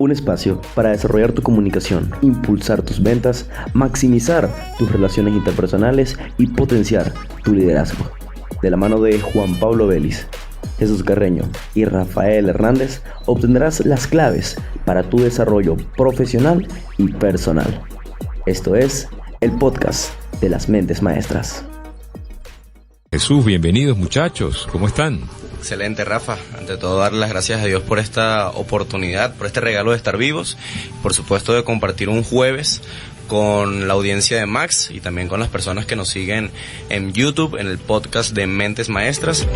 Un espacio para desarrollar tu comunicación, impulsar tus ventas, maximizar tus relaciones interpersonales y potenciar tu liderazgo. De la mano de Juan Pablo Vélez, Jesús Carreño y Rafael Hernández obtendrás las claves para tu desarrollo profesional y personal. Esto es el podcast de las mentes maestras. Jesús, bienvenidos muchachos, ¿cómo están? Excelente, Rafa. Ante todo, darle las gracias a Dios por esta oportunidad, por este regalo de estar vivos, por supuesto de compartir un jueves con la audiencia de Max y también con las personas que nos siguen en YouTube, en el podcast de Mentes Maestras.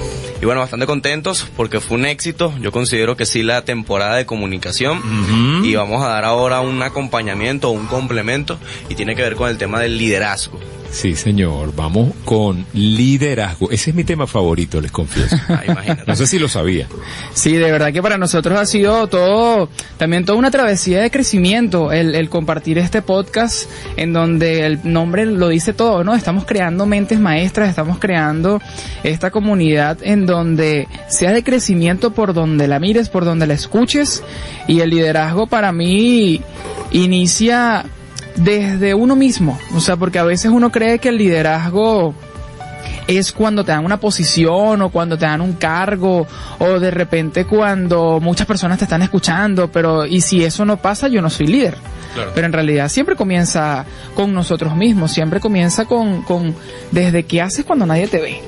Y bueno, bastante contentos porque fue un éxito. Yo considero que sí, la temporada de comunicación. Y vamos a dar ahora un acompañamiento, un complemento, y tiene que ver con el tema del liderazgo. Sí, señor, vamos con liderazgo. Ese es mi tema favorito, les confieso. Imagínate. No sé si lo sabía. Sí, de verdad que para nosotros ha sido también toda una travesía de crecimiento el compartir este podcast en donde el nombre lo dice todo, ¿no? Estamos creando mentes maestras, estamos creando esta comunidad en donde sea de crecimiento por donde la mires, por donde la escuches, y el liderazgo para mí inicia desde uno mismo, o sea, porque a veces uno cree que el liderazgo es cuando te dan una posición o cuando te dan un cargo o de repente cuando muchas personas te están escuchando, pero y si eso no pasa, yo no soy líder. Claro. Pero en realidad siempre comienza con nosotros mismos, siempre comienza con desde qué haces cuando nadie te ve.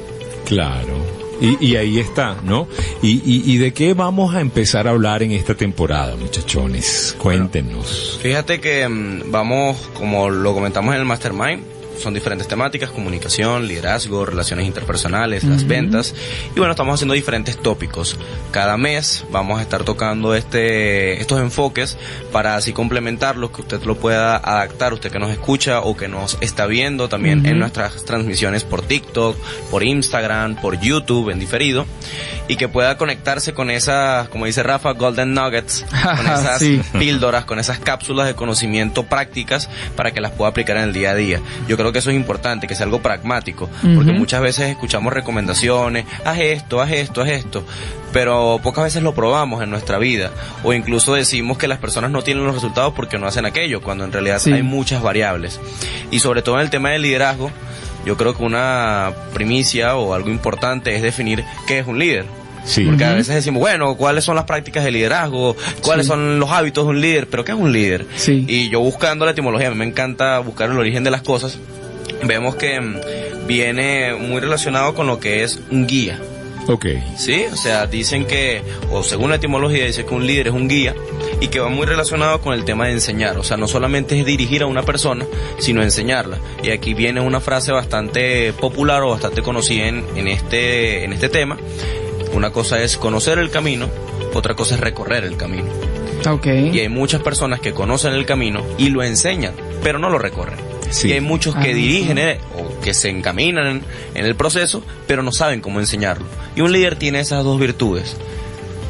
Claro. Y ahí está, ¿no? Y ¿de qué vamos a empezar a hablar en esta temporada, muchachones? Cuéntenos. Bueno, fíjate que vamos, como lo comentamos en el Mastermind, son diferentes temáticas: comunicación, liderazgo, relaciones interpersonales, las ventas. Y bueno, estamos haciendo diferentes tópicos. Cada mes vamos a estar tocando estos enfoques para así complementarlos, que usted lo pueda adaptar, usted que nos escucha o que nos está viendo también en nuestras transmisiones por TikTok, por Instagram, por YouTube, en diferido, y que pueda conectarse con esas, como dice Rafa, golden nuggets, con esas píldoras, con esas cápsulas de conocimiento prácticas para que las pueda aplicar en el día a día. Yo creo que eso es importante, que sea algo pragmático, porque muchas veces escuchamos recomendaciones: haz esto, pero pocas veces lo probamos en nuestra vida, o incluso decimos que las personas no tienen los resultados porque no hacen aquello, cuando en realidad hay muchas variables. Y sobre todo en el tema del liderazgo, yo creo que una primicia o algo importante es definir qué es un líder. Sí. Porque a veces decimos, bueno, ¿cuáles son las prácticas de liderazgo? ¿Cuáles son los hábitos de un líder? ¿Pero qué es un líder? Sí. Y yo buscando la etimología, a mí me encanta buscar el origen de las cosas, vemos que viene muy relacionado con lo que es un guía. Okay. Sí, o sea, dicen que, o según la etimología, dice que un líder es un guía, y que va muy relacionado con el tema de enseñar. O sea, no solamente es dirigir a una persona, sino enseñarla. Y aquí viene una frase bastante popular o bastante conocida en este tema. Una cosa es conocer el camino, otra cosa es recorrer el camino. Okay. Y hay muchas personas que conocen el camino y lo enseñan, pero no lo recorren. Sí. Y hay muchos que dirigen o que se encaminan en el proceso, pero no saben cómo enseñarlo. Y un líder tiene esas dos virtudes: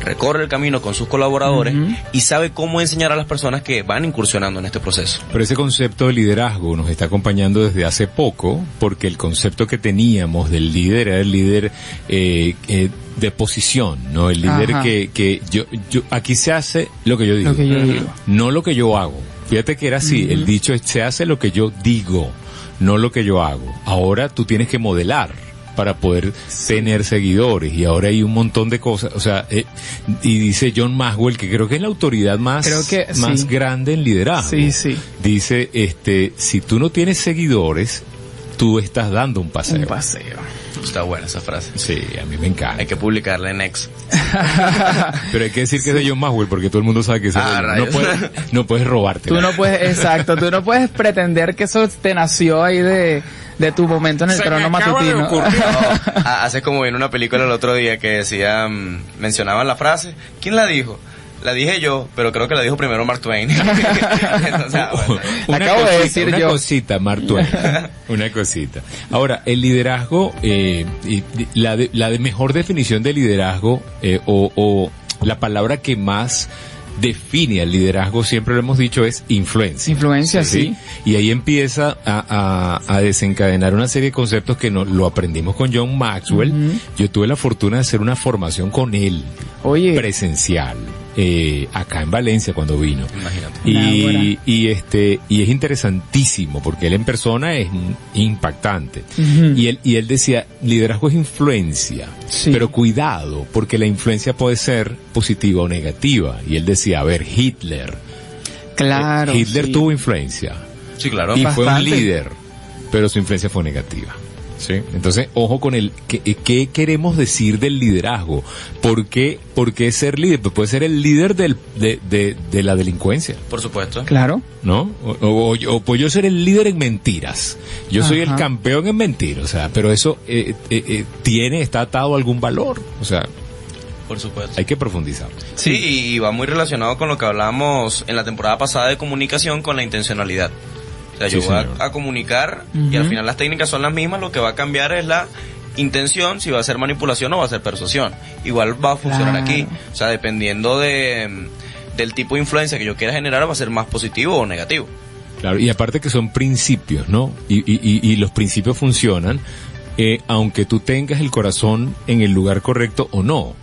recorre el camino con sus colaboradores y sabe cómo enseñar a las personas que van incursionando en este proceso. Pero ese concepto de liderazgo nos está acompañando desde hace poco, porque el concepto que teníamos del líder era el líder de posición, ¿no? El líder que yo aquí se hace lo que yo digo, no lo que yo hago. Fíjate que era así, el dicho es: se hace lo que yo digo, no lo que yo hago. Ahora tú tienes que modelar para poder tener seguidores, y ahora hay un montón de cosas, o sea, y dice John Maxwell, que creo que es la autoridad más grande en liderazgo. Sí. Dice, si tú no tienes seguidores, tú estás dando un paseo. Está buena esa frase. Sí, a mí me encanta. Hay que publicarla en X. Pero hay que decir que es de John Maxwell, porque todo el mundo sabe que es de no puedes robarte. Tú no puedes pretender que eso te nació ahí de tu momento en el trono matutino. Hace como vi en una película el otro día que decía, mencionaban la frase, ¿quién la dijo? La dije yo, pero creo que la dijo primero Mark Twain. Entonces, una cosita, Mark Twain. Una cosita. Ahora, el liderazgo, la mejor definición de liderazgo, o la palabra que más define al liderazgo, siempre lo hemos dicho, es influencia. Influencia, sí. Y ahí empieza a desencadenar una serie de conceptos que lo aprendimos con John Maxwell. Yo tuve la fortuna de hacer una formación con él, presencial. acá en Valencia cuando vino. Imagínate. Y es interesantísimo porque él en persona es impactante. Y él decía, liderazgo es influencia, pero cuidado, porque la influencia puede ser positiva o negativa. Y él decía, a ver, Hitler tuvo influencia. Sí, claro. Y Bastante. fue un líder, pero su influencia fue negativa. ¿Sí? Entonces, ojo con ¿qué queremos decir del liderazgo? ¿Por qué ser líder? Pues puede ser el líder de la delincuencia. Por supuesto. Claro. ¿No? O pues yo ser el líder en mentiras. Yo soy el campeón en mentir. O sea, pero eso está atado a algún valor. O sea, por supuesto. hay que profundizar. Sí, y va muy relacionado con lo que hablábamos en la temporada pasada de comunicación con la intencionalidad. O sea, yo voy a comunicar y al final las técnicas son las mismas, lo que va a cambiar es la intención, si va a ser manipulación o va a ser persuasión. Igual va a funcionar aquí. O sea, dependiendo del tipo de influencia que yo quiera generar, va a ser más positivo o negativo. Claro, y aparte que son principios, ¿no? Y los principios funcionan, aunque tú tengas el corazón en el lugar correcto o no.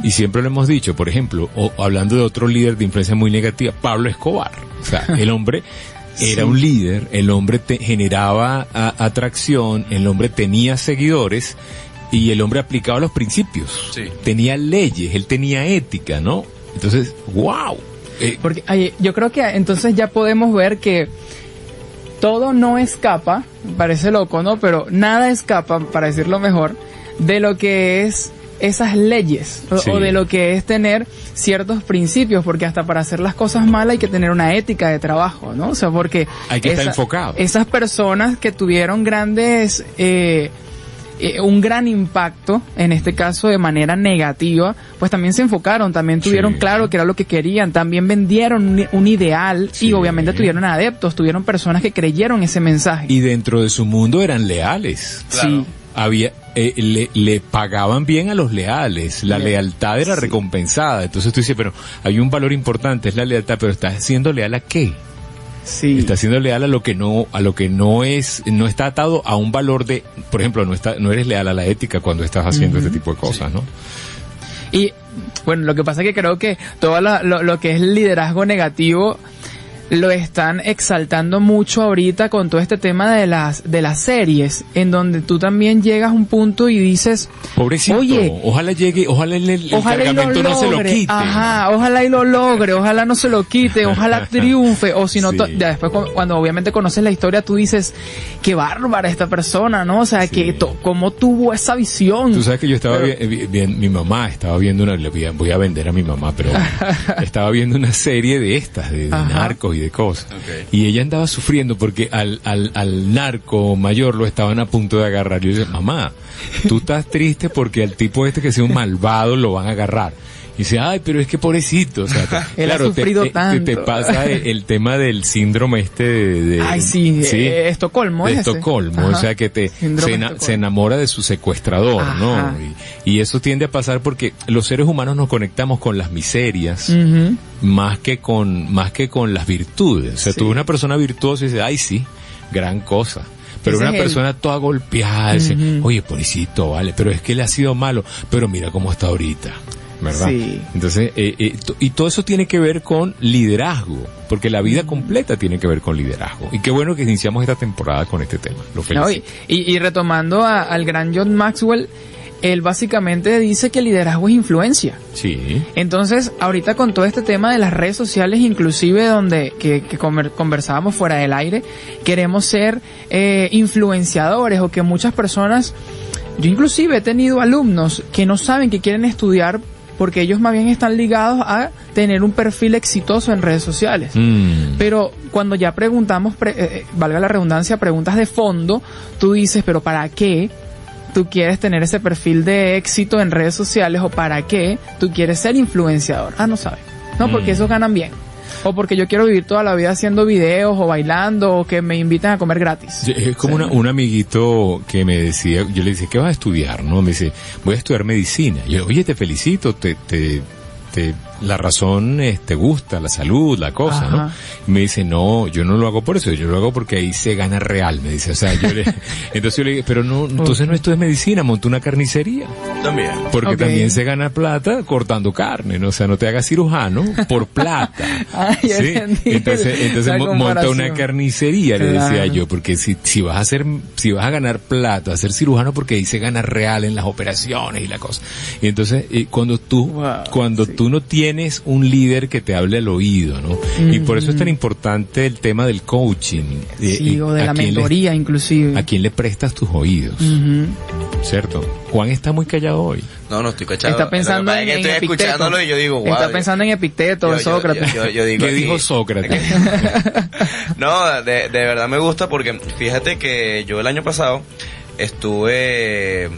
Y siempre lo hemos dicho, por ejemplo, hablando de otro líder de influencia muy negativa, Pablo Escobar. O sea, el hombre era un líder, el hombre generaba atracción, el hombre tenía seguidores y el hombre aplicaba los principios. Sí. Tenía leyes, él tenía ética, ¿no? Entonces, ¡wow! Porque yo creo que entonces ya podemos ver que todo no escapa, parece loco, ¿no? Pero nada escapa, para decirlo mejor, de lo que es esas leyes o de lo que es tener ciertos principios, porque hasta para hacer las cosas mal hay que tener una ética de trabajo, ¿no? O sea, porque hay que estar enfocado. Esas personas que tuvieron grandes un gran impacto, en este caso de manera negativa, pues también se enfocaron, también tuvieron claro que era lo que querían, también vendieron un ideal y obviamente tuvieron adeptos, tuvieron personas que creyeron ese mensaje. Y dentro de su mundo eran leales. Claro. Había le pagaban bien a los leales, la lealtad era recompensada. Entonces tú dices, pero hay un valor importante, es la lealtad, pero ¿estás siendo leal a qué? Sí. Estás siendo leal a lo que no está atado a un valor de, por ejemplo, no eres leal a la ética cuando estás haciendo este tipo de cosas, ¿no? Y bueno, lo que pasa es que creo que todo lo que es el liderazgo negativo lo están exaltando mucho ahorita con todo este tema de las series, en donde tú también llegas a un punto y dices, pobrecito, oye, ojalá el cargamento no se lo quite. Ajá, ojalá y lo logre, ojalá no se lo quite, ojalá triunfe, o si no, ya después cuando obviamente conoces la historia tú dices, qué bárbara esta persona, ¿no? O sea, que cómo tuvo esa visión. Tú sabes que yo estaba mi mamá estaba viendo voy a vender a mi mamá, pero estaba viendo una serie de estas, de narcos y de cosas. Y ella andaba sufriendo porque al narco mayor lo estaban a punto de agarrar. Yo decía, mamá, tú estás triste porque al tipo que sea un malvado lo van a agarrar. Y dice, ay, pero es que pobrecito, o sea, él ha sufrido tanto. Te pasa el tema del síndrome de ay, sí, Estocolmo. De Estocolmo, o sea, que se enamora de su secuestrador, ¿no? Y eso tiende a pasar porque los seres humanos nos conectamos con las miserias más que con las virtudes. O sea, tú ves una persona virtuosa y dices, ay, sí, gran cosa. Pero una persona toda golpeada, dice, oye, pobrecito, vale, pero es que le ha sido malo, pero mira cómo está ahorita. ¿Verdad? Sí. Entonces, y todo eso tiene que ver con liderazgo, porque la vida completa tiene que ver con liderazgo. Y qué bueno que iniciamos esta temporada con este tema. Lo felicito. Y retomando al gran John Maxwell, él básicamente dice que el liderazgo es influencia. Sí. Entonces, ahorita con todo este tema de las redes sociales, inclusive donde que conversábamos fuera del aire, queremos ser influenciadores, o que muchas personas, yo inclusive he tenido alumnos que no saben que quieren estudiar porque ellos más bien están ligados a tener un perfil exitoso en redes sociales. Pero cuando ya preguntamos, valga la redundancia, preguntas de fondo, tú dices, pero ¿para qué tú quieres tener ese perfil de éxito en redes sociales? ¿O para qué tú quieres ser influenciador? No sabes. No, porque esos ganan bien. O porque yo quiero vivir toda la vida haciendo videos o bailando, o que me invitan a comer gratis. Es como un amiguito que me decía, yo le decía, ¿qué vas a estudiar? ¿No? Me dice, voy a estudiar medicina. Yo, oye, te felicito, te la razón te gusta, la salud, la cosa, Ajá. ¿no? Y me dice, no, yo no lo hago por eso, yo lo hago porque ahí se gana real, me dice. O sea, entonces yo le dije, pero no, entonces no esto es medicina, monta una carnicería. También. Porque Ok. también se gana plata cortando carne, ¿no? O sea, no te hagas cirujano por plata. Ah, ya ¿sí? entendí Entonces la monta comparación. una carnicería, le decía Claro. yo, porque si vas a ganar plata, a ser cirujano, porque ahí se gana real en las operaciones y la cosa. Y entonces, cuando Wow, sí. tú no tienes un líder que te hable al oído, ¿no? Y por eso es tan importante el tema del coaching. Sí, o de ¿A la quién mentoría inclusive. ¿A quién le prestas tus oídos? Ujú. ¿Cierto? Juan está muy callado hoy. No estoy cachado. Está pensando Lo que pasa es en que estoy Epicteto. escuchándolo y yo digo, wow. Está pensando en Epicteto, en Sócrates. Yo digo ¿Qué aquí- dijo Sócrates? No, de verdad me gusta porque fíjate que yo el año pasado estuve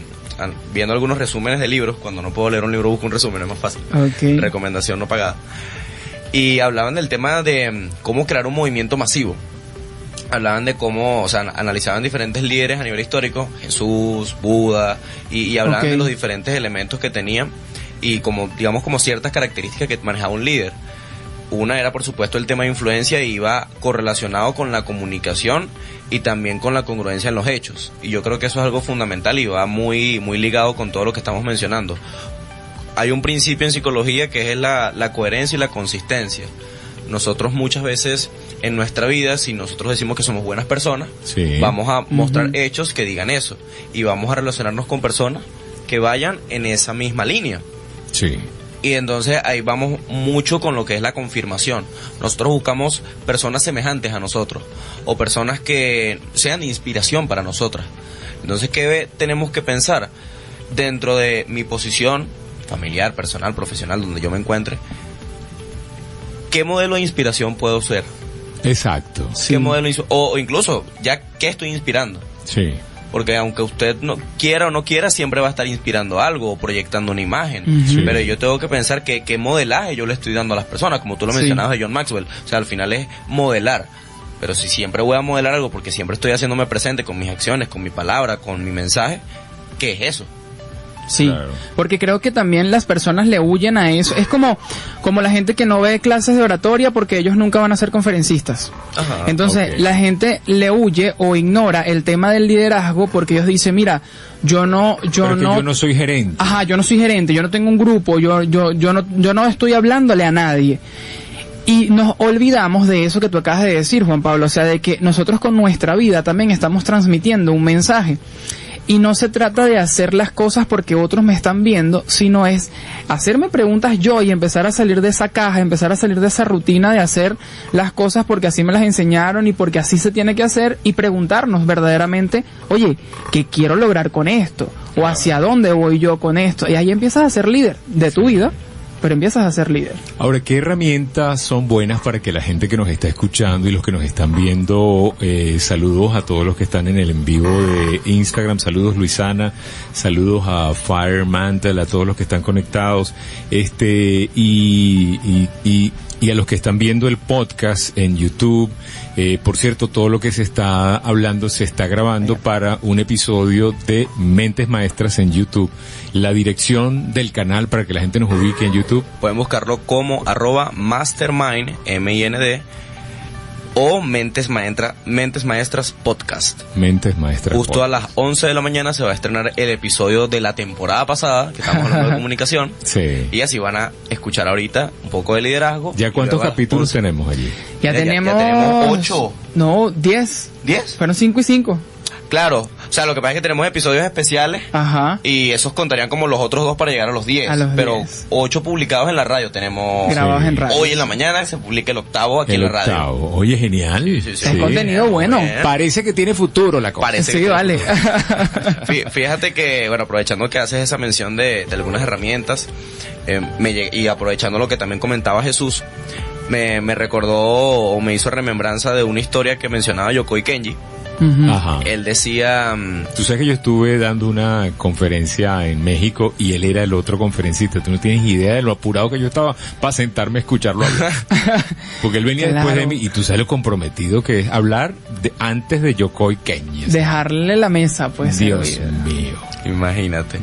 viendo algunos resúmenes de libros. Cuando no puedo leer un libro busco un resumen, es más fácil. Ok. Recomendación no pagada. Y hablaban del tema de cómo crear un movimiento masivo. Hablaban de cómo, o sea, analizaban diferentes líderes a nivel histórico, Jesús, Buda, y hablaban Ok. de los diferentes elementos que tenían y como, digamos, como ciertas características que manejaba un líder. Una era, por supuesto, el tema de influencia y iba correlacionado con la comunicación y también con la congruencia en los hechos. Y yo creo que eso es algo fundamental y va muy, muy ligado con todo lo que estamos mencionando. Hay un principio en psicología que es la coherencia y la consistencia. Nosotros muchas veces en nuestra vida, si nosotros decimos que somos buenas personas, Sí. vamos a mostrar hechos que digan eso. Y vamos a relacionarnos con personas que vayan en esa misma línea. Sí. Y entonces ahí vamos mucho con lo que es la confirmación. Nosotros buscamos personas semejantes a nosotros o personas que sean de inspiración para nosotras. Entonces, ¿qué tenemos que pensar? Dentro de mi posición familiar, personal, profesional, donde yo me encuentre, ¿qué modelo de inspiración puedo ser? Exacto. ¿Qué modelo o incluso, ya qué estoy inspirando? Sí. Porque aunque usted no quiera o no quiera, siempre va a estar inspirando algo o proyectando una imagen. Ujú. Sí. Pero yo tengo que pensar que qué modelaje yo le estoy dando a las personas, como tú lo Sí. mencionabas de John Maxwell. O sea, al final es modelar. Pero si siempre voy a modelar algo porque siempre estoy haciéndome presente con mis acciones, con mi palabra, con mi mensaje, ¿qué es eso? Sí, Claro. porque creo que también las personas le huyen a eso. Es como la gente que no ve clases de oratoria porque ellos nunca van a ser conferencistas. Ajá. Entonces, ok. la gente le huye o ignora el tema del liderazgo porque ellos dicen, mira, yo no soy gerente. Ajá, yo no soy gerente, yo no tengo un grupo, yo no estoy hablándole a nadie. Y nos olvidamos de eso que tú acabas de decir, Juan Pablo, o sea, de que nosotros con nuestra vida también estamos transmitiendo un mensaje. Y no se trata de hacer las cosas porque otros me están viendo, sino es hacerme preguntas yo y empezar a salir de esa caja, empezar a salir de esa rutina de hacer las cosas porque así me las enseñaron y porque así se tiene que hacer y preguntarnos verdaderamente, oye, ¿qué quiero lograr con esto? ¿O hacia dónde voy yo con esto? Y ahí empiezas a ser líder de tu vida, pero empiezas a ser líder. Ahora, ¿qué herramientas son buenas para que la gente que nos está escuchando y los que nos están viendo, saludos a todos los que están en el en vivo de Instagram, saludos Luisana, saludos a Firemantle, a todos los que están conectados, y a los que están viendo el podcast en YouTube? Por cierto, todo lo que se está hablando se está grabando para un episodio de Mentes Maestras en YouTube. La dirección del canal para que la gente nos ubique en YouTube. Pueden buscarlo como @mastermind, MIND, o Mentes Maestras Podcast. Mentes Maestras. Justo a las 11 de la mañana se va a estrenar el episodio de la temporada pasada, que estamos hablando de comunicación. Sí. Y así van a escuchar ahorita un poco de liderazgo. ¿Ya Y cuántos luego a las capítulos 11. tenemos allí? Ya Ya tenemos... tenemos 8. No, 10. ¿10? Fueron 5 y 5. Claro. O sea, lo que pasa es que tenemos episodios especiales Ajá. y esos contarían como los otros 2 para llegar a los 10. A los pero 10. 8 publicados en la radio tenemos. Grabados en radio. Hoy en la mañana se publica el 8º aquí en la radio. octavo. Oye, genial. Sí, sí. Es contenido bueno. Parece que tiene futuro la cosa. Parece Sí, que- vale. Fíjate que, bueno, aprovechando que haces esa mención de algunas herramientas, y aprovechando lo que también comentaba Jesús, me recordó o me hizo remembranza de una historia que mencionaba Yokoi Kenji. Ujú. Ajá. Él decía, Tú sabes que yo estuve dando una conferencia en México y él era el otro conferencista. Tú no tienes idea de lo apurado que yo estaba para sentarme a escucharlo hablar. Porque él venía después de Claro. mí y tú sabes lo comprometido que es hablar antes de Yokoi Kenji. O sea, Dejarle la mesa, pues. Dios servida. mío. imagínate.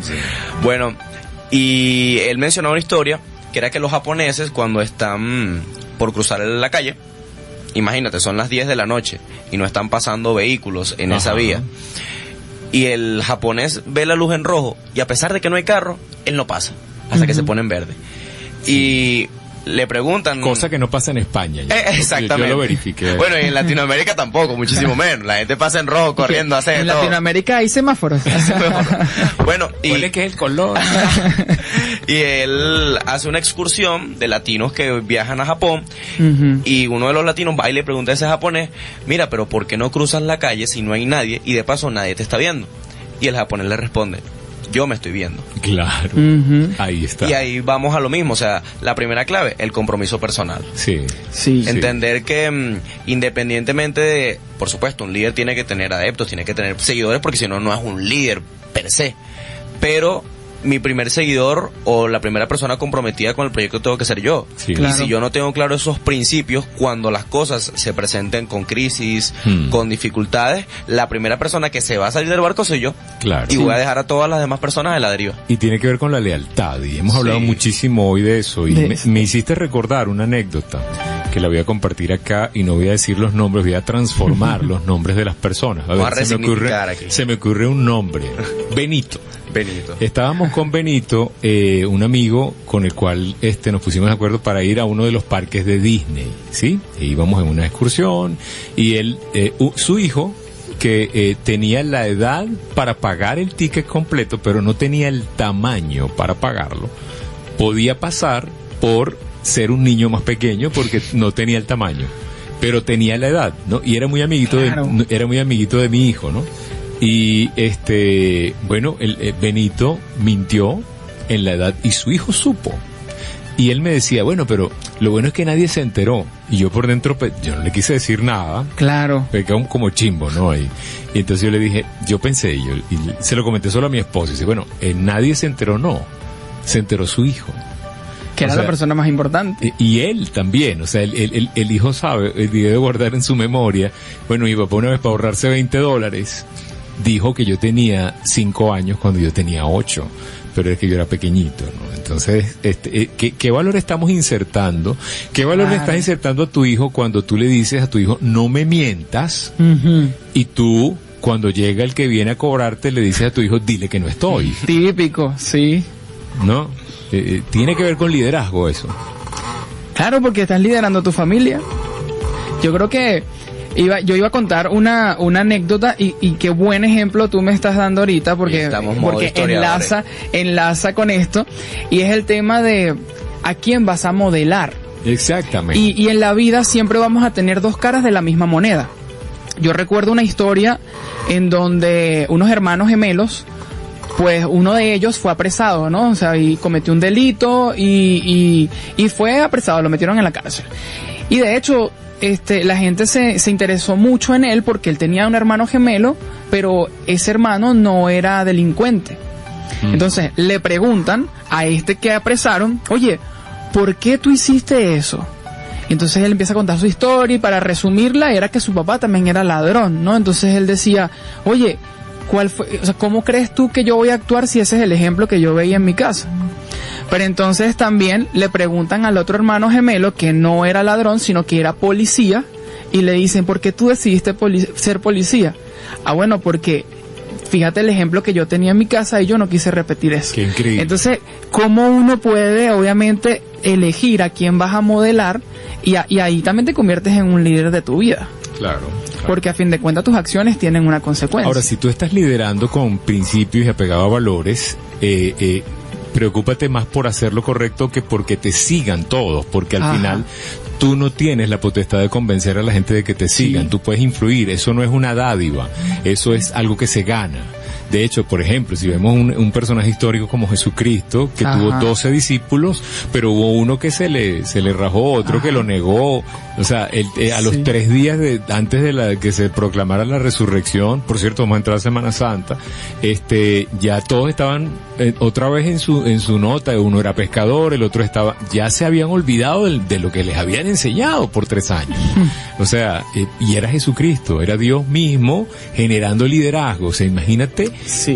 Bueno, y él mencionaba una historia que era que los japoneses cuando están por cruzar la calle, imagínate, son las 10 de la noche y no están pasando vehículos en esa vía, y el japonés ve la luz en rojo y a pesar de que no hay carro, él no pasa hasta que se pone en verde. Y le preguntan... Cosa que no pasa en España. Exactamente. Yo lo verifiqué. Bueno, y en Latinoamérica tampoco, muchísimo menos. La gente pasa en rojo, corriendo, hace en todo. Latinoamérica hay semáforos. Bueno, y... ¿Cuál es que es el color? Y él hace una excursión de latinos que viajan a Japón, y uno de los latinos va y le pregunta a ese japonés, mira, pero ¿por qué no cruzas la calle si no hay nadie y de paso nadie te está viendo? Y el japonés le responde, yo me estoy viendo. Claro, ahí está. Y ahí vamos a lo mismo, o sea, la primera clave, el compromiso personal. Sí. Entender que independientemente de, por supuesto, un líder tiene que tener adeptos, tiene que tener seguidores, porque si no, no es un líder per se. Pero mi primer seguidor o la primera persona comprometida con el proyecto tengo que ser yo. Sí. Claro. Y si yo no tengo claro esos principios, cuando las cosas se presenten con crisis, con dificultades, la primera persona que se va a salir del barco soy yo. Claro. Y voy a dejar a todas las demás personas en la deriva. Y tiene que ver con la lealtad, y hemos hablado muchísimo hoy de eso, y me hiciste recordar una anécdota que la voy a compartir acá, y no voy a decir los nombres, voy a transformar los nombres de las personas. A ver, se me ocurre un nombre. Benito. Estábamos con Benito, un amigo con el cual nos pusimos de acuerdo para ir a uno de los parques de Disney, ¿sí? E íbamos en una excursión, y él, su hijo, que tenía la edad para pagar el ticket completo, pero no tenía el tamaño para pagarlo, podía pasar por ser un niño más pequeño porque no tenía el tamaño, pero tenía la edad, ¿no? Y era muy amiguito de mi hijo, ¿no? Y bueno, Benito mintió en la edad y su hijo supo. Y él me decía, bueno, pero lo bueno es que nadie se enteró. Y yo por dentro, yo no le quise decir nada. Claro. Me quedó como chimbo, ¿no? Y entonces yo le dije, yo pensé, y se lo comenté solo a mi esposa. Y dice, bueno, nadie se enteró, no. Se enteró su hijo. Que era la persona más importante. Y él también, o sea, el hijo sabe, él debe guardar en su memoria. Bueno, mi papá una vez para ahorrarse $20, dijo que yo tenía 5 años cuando yo tenía 8, pero es que yo era pequeñito, ¿no? Entonces, ¿qué valor estamos insertando? ¿Qué valor le estás insertando a tu hijo cuando tú le dices a tu hijo, no me mientas? Y tú, cuando llega el que viene a cobrarte, le dices a tu hijo, dile que no estoy. Típico, sí. ¿No? Tiene que ver con liderazgo eso. Claro, porque estás liderando a tu familia. Yo creo que yo iba a contar una anécdota y qué buen ejemplo tú me estás dando ahorita porque enlaza con esto, y es el tema de a quién vas a modelar. Exactamente. Y en la vida siempre vamos a tener dos caras de la misma moneda. Yo recuerdo una historia en donde unos hermanos gemelos, pues uno de ellos fue apresado, ¿no? O sea, y cometió un delito y fue apresado, lo metieron en la cárcel. Y de hecho, la gente se interesó mucho en él porque él tenía un hermano gemelo, pero ese hermano no era delincuente. Entonces le preguntan a que apresaron, oye, ¿por qué tú hiciste eso? Y entonces él empieza a contar su historia, y para resumirla era que su papá también era ladrón, ¿no? Entonces él decía, oye, ¿cuál fue? O sea, ¿cómo crees tú que yo voy a actuar si ese es el ejemplo que yo veía en mi casa? Pero entonces también le preguntan al otro hermano gemelo que no era ladrón, sino que era policía, y le dicen, ¿por qué tú decidiste ser policía? Ah, bueno, porque fíjate el ejemplo que yo tenía en mi casa y yo no quise repetir eso. Qué increíble. Entonces, ¿cómo uno puede, obviamente, elegir a quién vas a modelar? Y ahí también te conviertes en un líder de tu vida. Claro. Porque a fin de cuentas tus acciones tienen una consecuencia. Ahora, si tú estás liderando con principios y apegado a valores, preocúpate más por hacer lo correcto que porque te sigan todos, porque al final tú no tienes la potestad de convencer a la gente de que te sigan. Tú puedes influir, eso no es una dádiva, eso es algo que se gana. De hecho, por ejemplo, si vemos un personaje histórico como Jesucristo, que tuvo 12 discípulos, pero hubo uno que se le rajó, otro que lo negó. O sea, a los 3 días antes de que se proclamara la resurrección, por cierto, vamos a entrar a Semana Santa, ya todos estaban otra vez en su nota. Uno era pescador, el otro ya se habían olvidado de lo que les habían enseñado por 3 años. O sea, y era Jesucristo, era Dios mismo generando liderazgo. O sea, imagínate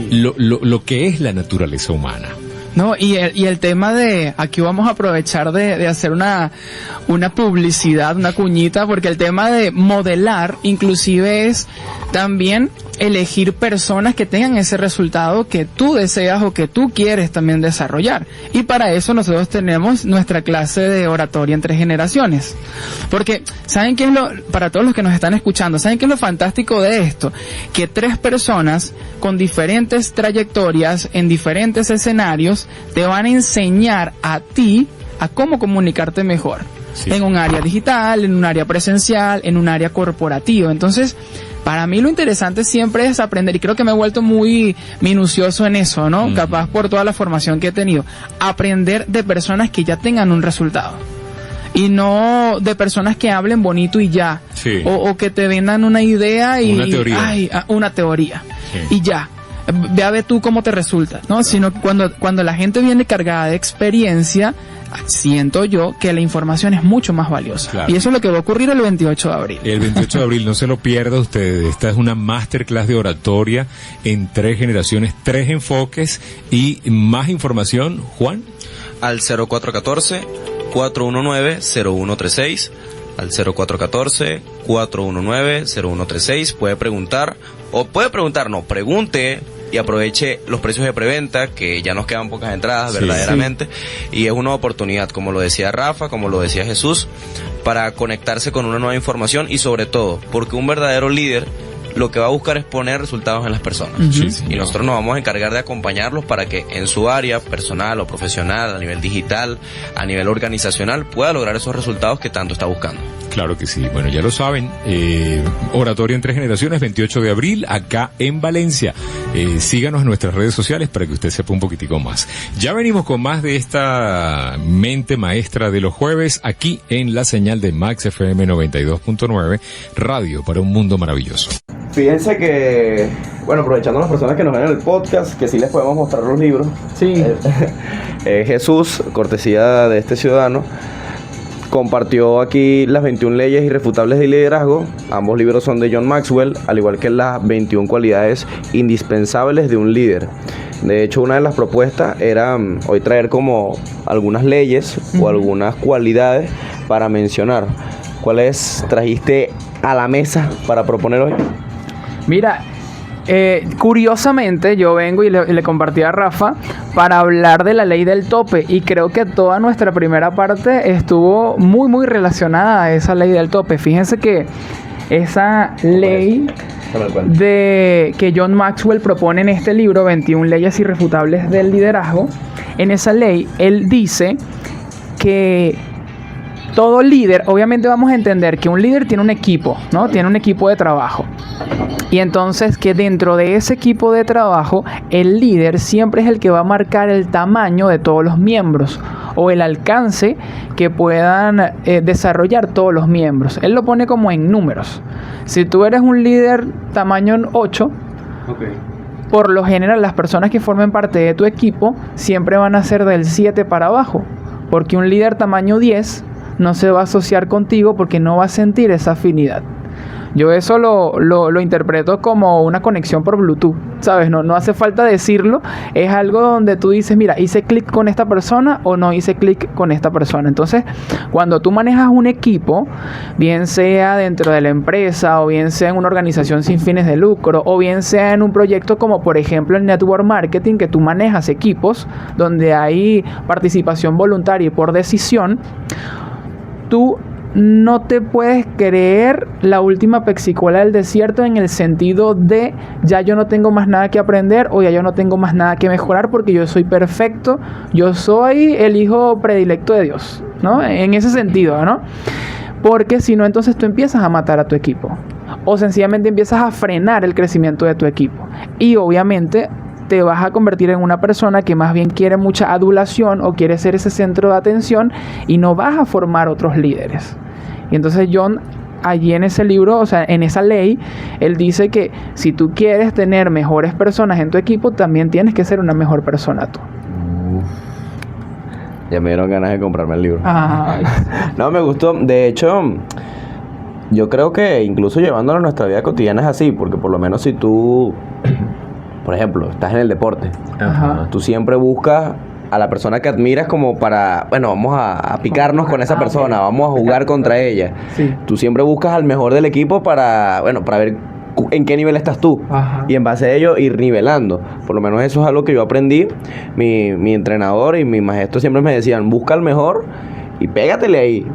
lo que es la naturaleza humana. No, y el tema de, aquí vamos a aprovechar de hacer una publicidad, una cuñita, porque el tema de modelar inclusive es también elegir personas que tengan ese resultado que tú deseas o que tú quieres también desarrollar. Y para eso nosotros tenemos nuestra clase de oratoria en 3 generaciones. Porque, ¿saben qué es para todos los que nos están escuchando, ¿saben qué es lo fantástico de esto? Que 3 personas con diferentes trayectorias, en diferentes escenarios, te van a enseñar a ti a cómo comunicarte mejor. Sí. En un área digital, en un área presencial, en un área corporativa. Entonces, para mí lo interesante siempre es aprender, y creo que me he vuelto muy minucioso en eso, ¿no? Capaz por toda la formación que he tenido. Aprender de personas que ya tengan un resultado. Y no de personas que hablen bonito y ya. Sí. O que te vendan una idea y... Una teoría. Una teoría. Sí. Y ya. Ve a ver tú cómo te resulta, ¿no? Claro. Sino cuando la gente viene cargada de experiencia, siento yo que la información es mucho más valiosa. Claro. Y eso es lo que va a ocurrir el 28 de abril. El 28 de abril, no se lo pierda usted. Esta es una masterclass de oratoria en 3 generaciones, 3 enfoques y más información, Juan. Al 0414-419-0136. Al 0414-419-0136. Puede preguntar, pregunte y aproveche los precios de preventa, que ya nos quedan pocas entradas, verdaderamente. Sí. Y es una oportunidad, como lo decía Rafa, como lo decía Jesús, para conectarse con una nueva información y sobre todo, porque un verdadero líder lo que va a buscar es poner resultados en las personas. Sí, y nosotros nos vamos a encargar de acompañarlos para que en su área personal o profesional, a nivel digital, a nivel organizacional, pueda lograr esos resultados que tanto está buscando. Claro que sí. Bueno, ya lo saben, oratoria en 3 generaciones, 28 de abril, acá en Valencia. Síganos en nuestras redes sociales para que usted sepa un poquitico más. Ya venimos con más de esta mente maestra de los jueves, aquí en la señal de Max FM 92.9, radio para un mundo maravilloso. Fíjense que, bueno, aprovechando a las personas que nos ven en el podcast, que sí les podemos mostrar los libros. Sí. Jesús, cortesía de este ciudadano, compartió aquí las 21 leyes irrefutables de liderazgo. Ambos libros son de John Maxwell, al igual que las 21 cualidades indispensables de un líder. De hecho, una de las propuestas era hoy traer como algunas leyes o algunas cualidades para mencionar. ¿Cuáles trajiste a la mesa para proponer hoy? Mira, curiosamente yo vengo y le compartí a Rafa para hablar de la ley del tope, y creo que toda nuestra primera parte estuvo muy muy relacionada a esa ley del tope. Fíjense que esa ley que John Maxwell propone en este libro, 21 leyes irrefutables del liderazgo, en esa ley él dice que todo líder, obviamente vamos a entender que un líder tiene un equipo, ¿no? Tiene un equipo de trabajo. Y entonces que dentro de ese equipo de trabajo, el líder siempre es el que va a marcar el tamaño de todos los miembros o el alcance que puedan desarrollar todos los miembros. Él lo pone como en números. Si tú eres un líder tamaño 8, por lo general las personas que formen parte de tu equipo siempre van a ser del 7 para abajo. Porque un líder tamaño 10 no se va a asociar contigo porque no va a sentir esa afinidad. Yo eso lo interpreto como una conexión por Bluetooth, ¿sabes? No hace falta decirlo. Es algo donde tú dices, mira, hice clic con esta persona o no hice clic con esta persona. Entonces, cuando tú manejas un equipo, bien sea dentro de la empresa o bien sea en una organización sin fines de lucro o bien sea en un proyecto como por ejemplo el network marketing, que tú manejas equipos donde hay participación voluntaria y por decisión, tú no te puedes creer la última pexicuela del desierto en el sentido de ya yo no tengo más nada que aprender o ya yo no tengo más nada que mejorar porque yo soy perfecto, yo soy el hijo predilecto de Dios, ¿no? En ese sentido, ¿no? Porque si no, entonces tú empiezas a matar a tu equipo o sencillamente empiezas a frenar el crecimiento de tu equipo y obviamente te vas a convertir en una persona que más bien quiere mucha adulación o quiere ser ese centro de atención y no vas a formar otros líderes. Y entonces John, allí en ese libro, o sea, en esa ley, él dice que si tú quieres tener mejores personas en tu equipo, también tienes que ser una mejor persona tú. Ya me dieron ganas de comprarme el libro. Ay. No, me gustó. De hecho, yo creo que incluso llevándolo a nuestra vida cotidiana es así, porque por lo menos si tú, por ejemplo, estás en el deporte, Ajá. tú siempre buscas a la persona que admiras como para, bueno, vamos a picarnos con esa persona, vamos a jugar contra ella. Sí. Tú siempre buscas al mejor del equipo para ver en qué nivel estás tú. Ajá. Y en base a ello ir nivelando. Por lo menos eso es algo que yo aprendí. Mi entrenador y mi maestro siempre me decían, busca al mejor y pégatele ahí.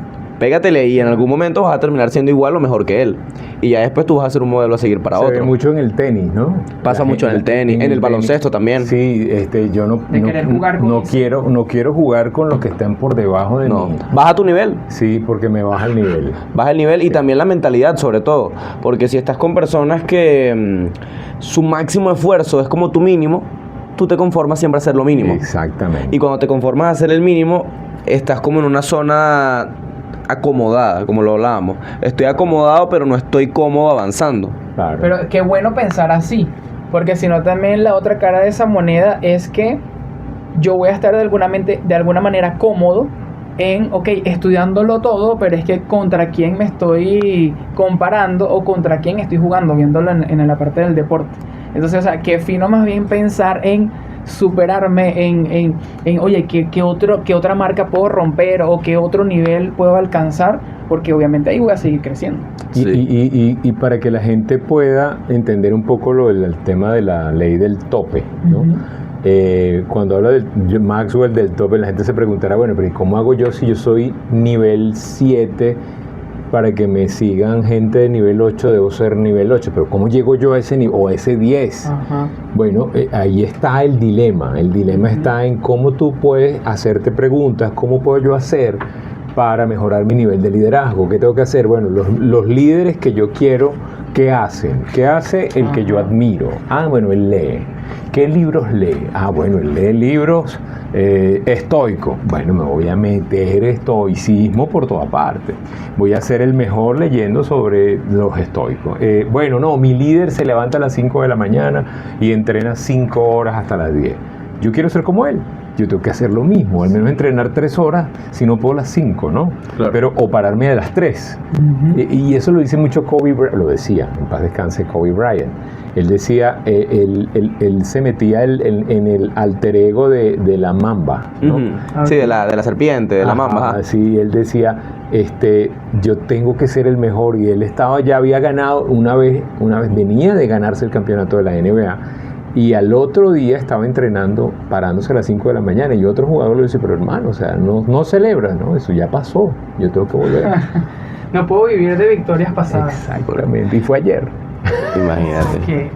Y en algún momento vas a terminar siendo igual o mejor que él. Y ya después tú vas a ser un modelo a seguir para Se otro. ve mucho en el tenis, ¿no? Pasa mucho en el tenis, en el baloncesto también. Sí, yo no quiero jugar con los que están por debajo de No, mí. baja tu nivel. Sí, porque me baja el nivel. Baja el nivel y también la mentalidad, sobre todo. Porque si estás con personas que su máximo esfuerzo es como tu mínimo, tú te conformas siempre a hacer lo mínimo. Exactamente. Y cuando te conformas a hacer el mínimo, estás como en una zona acomodada, como lo hablábamos. Estoy acomodado, pero no estoy cómodo avanzando. Claro. Pero qué bueno pensar así, porque si no también la otra cara de esa moneda es que yo voy a estar de alguna manera cómodo en, estudiándolo todo, pero es que contra quién me estoy comparando o contra quién estoy jugando, viéndolo en la parte del deporte. Entonces, o sea, qué fino más bien pensar en superarme en oye, ¿qué otra marca puedo romper o qué otro nivel puedo alcanzar? Porque obviamente ahí voy a seguir creciendo. Y para que la gente pueda entender un poco el tema de la ley del tope, ¿no? Uh-huh. Cuando habla de Maxwell del tope, la gente se preguntará, bueno, pero ¿y cómo hago yo si yo soy nivel 7? Para que me sigan gente de nivel 8 debo ser nivel 8, pero ¿cómo llego yo a ese nivel o a ese 10? Ajá. Bueno, ahí está el dilema. El dilema está en cómo tú puedes hacerte preguntas, cómo puedo yo hacer para mejorar mi nivel de liderazgo. ¿Qué tengo que hacer? Bueno, los líderes que yo quiero, ¿qué hacen? ¿Qué hace el que yo admiro? Bueno, él lee. ¿Qué libros lee? Bueno, él lee libros estoicos. Bueno, me voy a meter estoicismo por toda parte. Voy a ser el mejor leyendo sobre los estoicos. Mi líder se levanta a las 5 de la mañana y entrena 5 horas hasta las 10. Yo quiero ser como él. Yo tengo que hacer lo mismo, al menos entrenar 3 horas, si no puedo las 5, ¿no? Claro. Pero, o pararme a las 3. Uh-huh. Y eso lo dice mucho Kobe Bryant, lo decía, en paz descanse Kobe Bryant. Él decía, él se metía en el alter ego de la mamba, ¿no? Uh-huh. Sí, de la serpiente, de la mamba. Ajá. Sí, él decía, yo tengo que ser el mejor, y él ya había ganado una vez venía de ganarse el campeonato de la NBA. Y al otro día estaba entrenando, parándose a las 5 de la mañana, y otro jugador le dice, pero hermano, o sea, no celebra, ¿no? Eso ya pasó, yo tengo que volver. No puedo vivir de victorias pasadas. Exactamente, y fue ayer. Imagínate.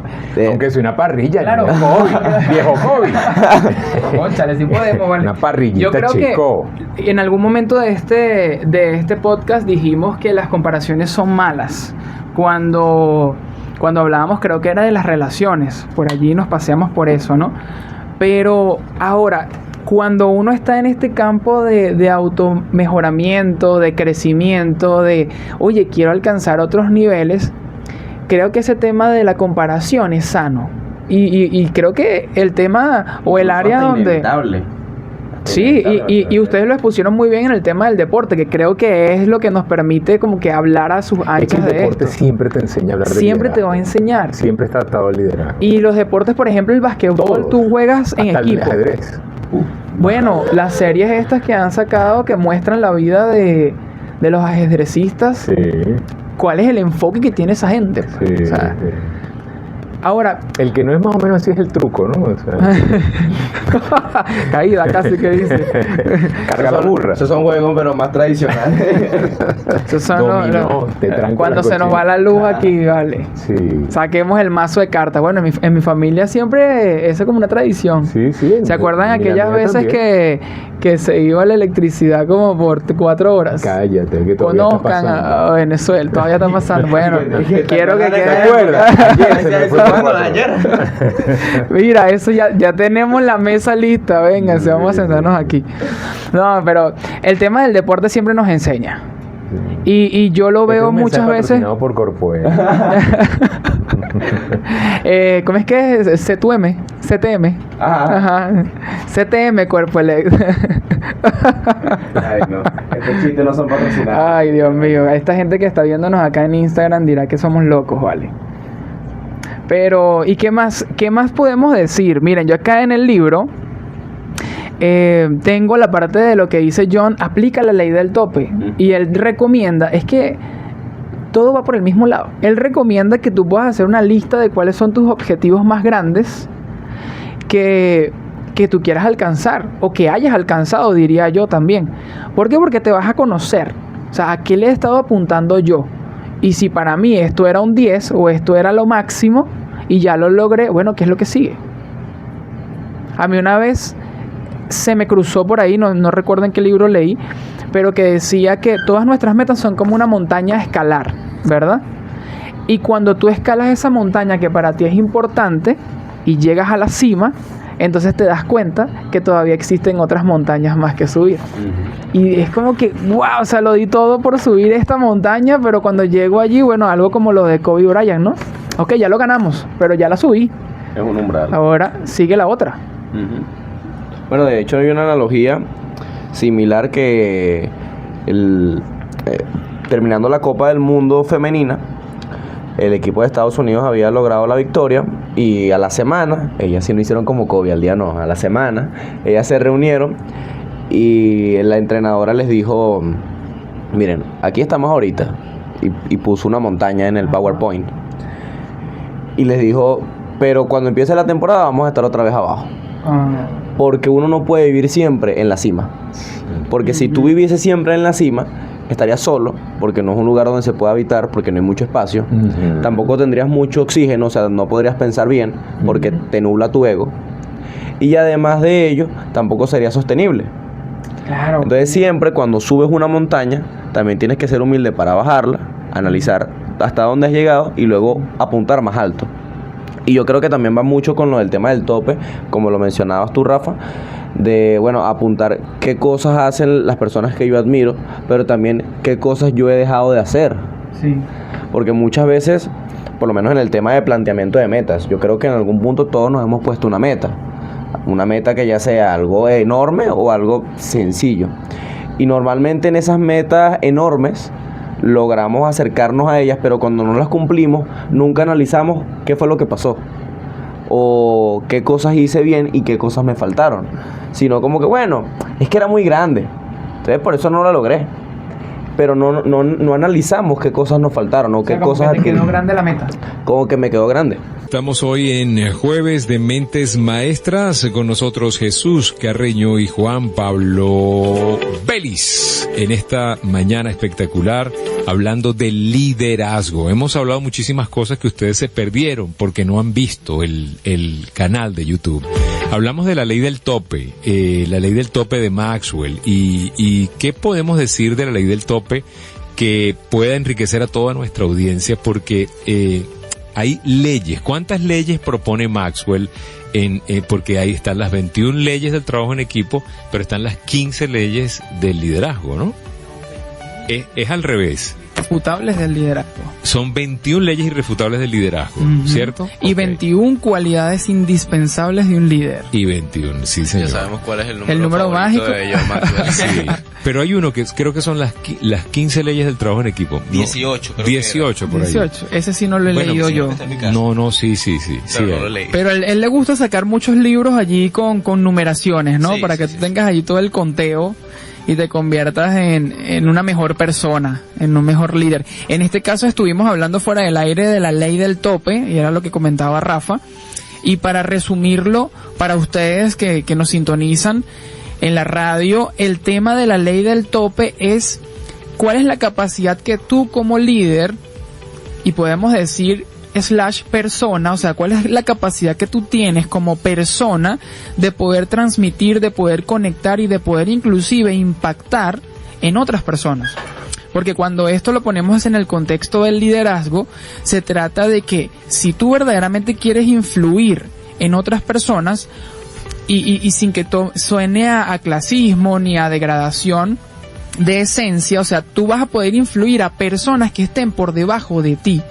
Aunque es una parrilla, claro. Viejo Kobe. Cónchale, sí podemos, vale. Una parrillita, yo creo chico. Que en algún momento de este podcast dijimos que las comparaciones son malas. Cuando hablábamos, creo que era de las relaciones, por allí nos paseamos por eso, ¿no? Pero ahora, cuando uno está en este campo de automejoramiento, de crecimiento, oye, quiero alcanzar otros niveles, creo que ese tema de la comparación es sano. Y creo que el tema o el área donde... Inevitable. Sí, y ustedes lo expusieron muy bien en el tema del deporte, que creo que es lo que nos permite como que hablar a sus anchas de esto. El deporte siempre te enseña a hablar de siempre liderazgo. te va a enseñar. Siempre está atado al liderazgo. Y los deportes, por ejemplo, el basquetbol, tú juegas en equipo. El ajedrez. Bueno, las series estas que han sacado que muestran la vida de los ajedrecistas, Sí. ¿cuál es el enfoque que tiene esa gente? Sí. O sea, ahora, el que no es más o menos así es el truco, ¿no? O sea, caída casi que dice. carga la burra. Esos son juegos, pero más tradicionales. Esos son Dominó, te tranco cuando la se nos cocina. va la luz aquí, vale. Sí. Saquemos el mazo de cartas. Bueno, en mi familia siempre eso es como una tradición. Sí, sí. ¿Se acuerdan Mira, aquellas mía veces también. que se iba la electricidad como por 4 horas? Cállate, que todavía está Conozcan pasando. a Venezuela, todavía está pasando. Bueno, quiero que ¿Te quede. acuerdas? Ayer se me fue por ¿Cuándo? 4 horas. Ayer. Mira, eso ya tenemos la mesa lista. Venga, Sí, vamos a sentarnos aquí. No, pero el tema del deporte siempre nos enseña. Y yo lo Este es veo un muchas mensaje veces. patrocinado por Corpoe. ¿Cómo es que es? CTM. Ajá. CTM, cuerpo eléctrico. Ay, no. Estos chistes no son patrocinados. Ay, Dios mío. Esta gente que está viéndonos acá en Instagram dirá que somos locos, vale. Pero, ¿y qué más podemos decir? Miren, yo acá en el libro tengo la parte de lo que dice John, aplica la ley del tope. Y él recomienda, es que todo va por el mismo lado. Él recomienda que tú puedas hacer una lista de cuáles son tus objetivos más grandes que tú quieras alcanzar o que hayas alcanzado, diría yo también. ¿Por qué? Porque te vas a conocer. O sea, ¿a qué le he estado apuntando yo? Y si para mí esto era un 10 o esto era lo máximo y ya lo logré, bueno, ¿qué es lo que sigue? A mí una vez se me cruzó por ahí, no recuerdo en qué libro leí, pero que decía que todas nuestras metas son como una montaña a escalar, ¿verdad? Y cuando tú escalas esa montaña que para ti es importante y llegas a la cima, entonces te das cuenta que todavía existen otras montañas más que subir. Y es como que, wow, o sea, lo di todo por subir esta montaña, pero cuando llego allí, bueno, algo como lo de Kobe Bryant, ¿no? Ok, ya lo ganamos, pero ya la subí. Es un umbral. Ahora sigue la otra. Bueno, de hecho hay una analogía similar que terminando la Copa del Mundo femenina, el equipo de Estados Unidos había logrado la victoria y a la semana, ellas sí no hicieron como Kobe, al día no, a la semana, ellas se reunieron y la entrenadora les dijo, miren, aquí estamos ahorita, y puso una montaña en el PowerPoint y les dijo, pero cuando empiece la temporada vamos a estar otra vez abajo. Porque uno no puede vivir siempre en la cima. Porque si tú viviese siempre en la cima, estarías solo, porque no es un lugar donde se pueda habitar, porque no hay mucho espacio. Tampoco tendrías mucho oxígeno, o sea, no podrías pensar bien, porque te nubla tu ego. Y además de ello, tampoco sería sostenible. Claro. Entonces siempre cuando subes una montaña, también tienes que ser humilde para bajarla, analizar hasta dónde has llegado y luego apuntar más alto. Y yo creo que también va mucho con lo del tema del tope, como lo mencionabas tú, Rafa, de, bueno, apuntar qué cosas hacen las personas que yo admiro, pero también qué cosas yo he dejado de hacer. Sí. Porque muchas veces, por lo menos en el tema de planteamiento de metas, yo creo que en algún punto todos nos hemos puesto una meta que ya sea algo enorme o algo sencillo. Y normalmente en esas metas enormes logramos acercarnos a ellas, pero cuando no las cumplimos, nunca analizamos qué fue lo que pasó o qué cosas hice bien y qué cosas me faltaron, sino como que, bueno, es que era muy grande, entonces por eso no la logré, pero no analizamos qué cosas nos faltaron o qué cosas adquirí. Quedó grande la meta. Como que me quedó grande. Estamos hoy en Jueves de Mentes Maestras, con nosotros Jesús Carreño y Juan Pablo Vélez en esta mañana espectacular, hablando de liderazgo. Hemos hablado muchísimas cosas que ustedes se perdieron porque no han visto el canal de YouTube. Hablamos de la ley del tope, de Maxwell, y qué podemos decir de la ley del tope que pueda enriquecer a toda nuestra audiencia, porque hay leyes. ¿Cuántas leyes propone Maxwell? Porque ahí están las 21 leyes del trabajo en equipo, pero están las 15 leyes del liderazgo, ¿no? Es al revés. Irrefutables del liderazgo. Son 21 leyes irrefutables del liderazgo, ¿cierto? Y 21 cualidades indispensables de un líder. Y 21, sí, señor. Ya sabemos cuál es el número mágico de ellos, Maxwell. Sí. Pero hay uno que creo que son las 15 leyes del trabajo en equipo. 18, creo 18 por ahí. 18, ese sí no lo he leído yo. No, sí. Claro, no lo leí. Pero él le gusta sacar muchos libros allí con numeraciones, ¿no? Sí, para que tú tengas allí todo el conteo y te conviertas en una mejor persona, en un mejor líder. En este caso estuvimos hablando fuera del aire de la ley del tope, y era lo que comentaba Rafa. Y para resumirlo, para ustedes que nos sintonizan en la radio, el tema de la ley del tope es cuál es la capacidad que tú como líder, y podemos decir persona, o sea, cuál es la capacidad que tú tienes como persona de poder transmitir, de poder conectar y de poder inclusive impactar en otras personas. Porque cuando esto lo ponemos en el contexto del liderazgo, se trata de que si tú verdaderamente quieres influir en otras personas, y sin que suene a clasismo ni a degradación de esencia, o sea, tú vas a poder influir a personas que estén por debajo de ti.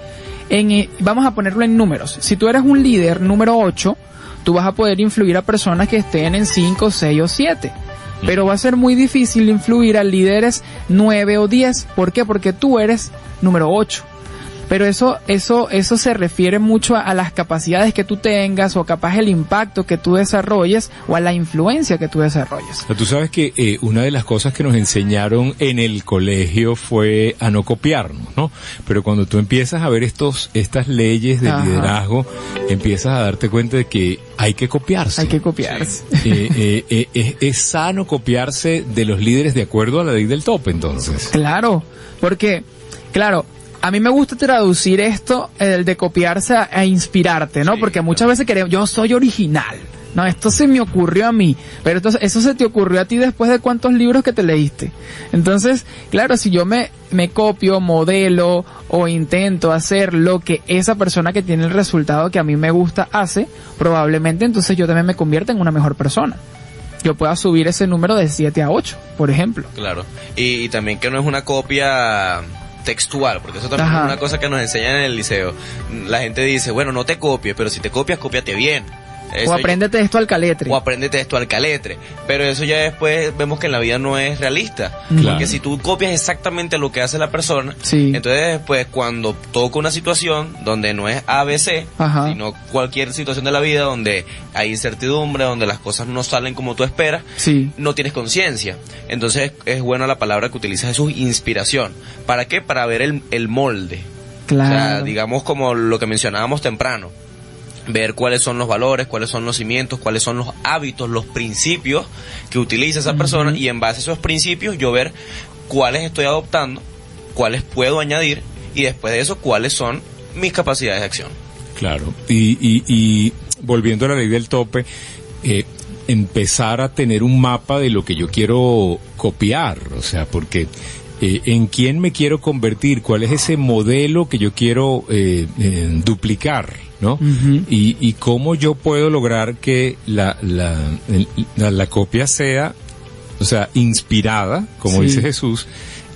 Vamos a ponerlo en números. Si tú eres un líder número 8, tú vas a poder influir a personas que estén en 5, 6 o 7. Pero va a ser muy difícil influir a líderes 9 o 10. ¿Por qué? Porque tú eres número 8. pero eso se refiere mucho a las capacidades que tú tengas, o capaz el impacto que tú desarrolles, o a la influencia que tú desarrolles. Tú sabes que una de las cosas que nos enseñaron en el colegio fue a no copiarnos, ¿no? Pero cuando tú empiezas a ver estas leyes de liderazgo, empiezas a darte cuenta de que hay que copiarse. Hay que copiarse. Es sano copiarse de los líderes de acuerdo a la ley del tope, entonces. Claro, porque, claro, a mí me gusta traducir esto, el de copiarse a inspirarte, ¿no? Sí, porque muchas veces queremos, yo soy original. No, esto se me ocurrió a mí, pero entonces eso se te ocurrió a ti después de cuántos libros que te leíste. Entonces, claro, si yo me copio, modelo o intento hacer lo que esa persona que tiene el resultado que a mí me gusta hace, probablemente entonces yo también me convierta en una mejor persona. Yo pueda subir ese número de 7 a 8, por ejemplo. Claro, y también que no es una copia textual, porque eso también es una cosa que nos enseñan en el liceo. La gente dice, bueno, no te copies, pero si te copias, cópiate bien. O apréndete esto al caletre. Pero eso ya después vemos que en la vida no es realista. Claro. Porque si tú copias exactamente lo que hace la persona, entonces después cuando toca una situación donde no es ABC, sino cualquier situación de la vida donde hay incertidumbre, donde las cosas no salen como tú esperas, no tienes conciencia. Entonces es buena la palabra que utiliza Jesús, inspiración. ¿Para qué? Para ver el molde. Claro. O sea, digamos como lo que mencionábamos temprano. Ver cuáles son los valores, cuáles son los cimientos, cuáles son los hábitos, los principios que utiliza esa persona, y en base a esos principios yo ver cuáles estoy adoptando, cuáles puedo añadir, y después de eso cuáles son mis capacidades de acción. Claro, y volviendo a la ley del tope, empezar a tener un mapa de lo que yo quiero copiar, o sea, porque en quién me quiero convertir, cuál es ese modelo que yo quiero duplicar, ¿no? Y cómo yo puedo lograr que la copia sea, o sea, inspirada, como dice Jesús,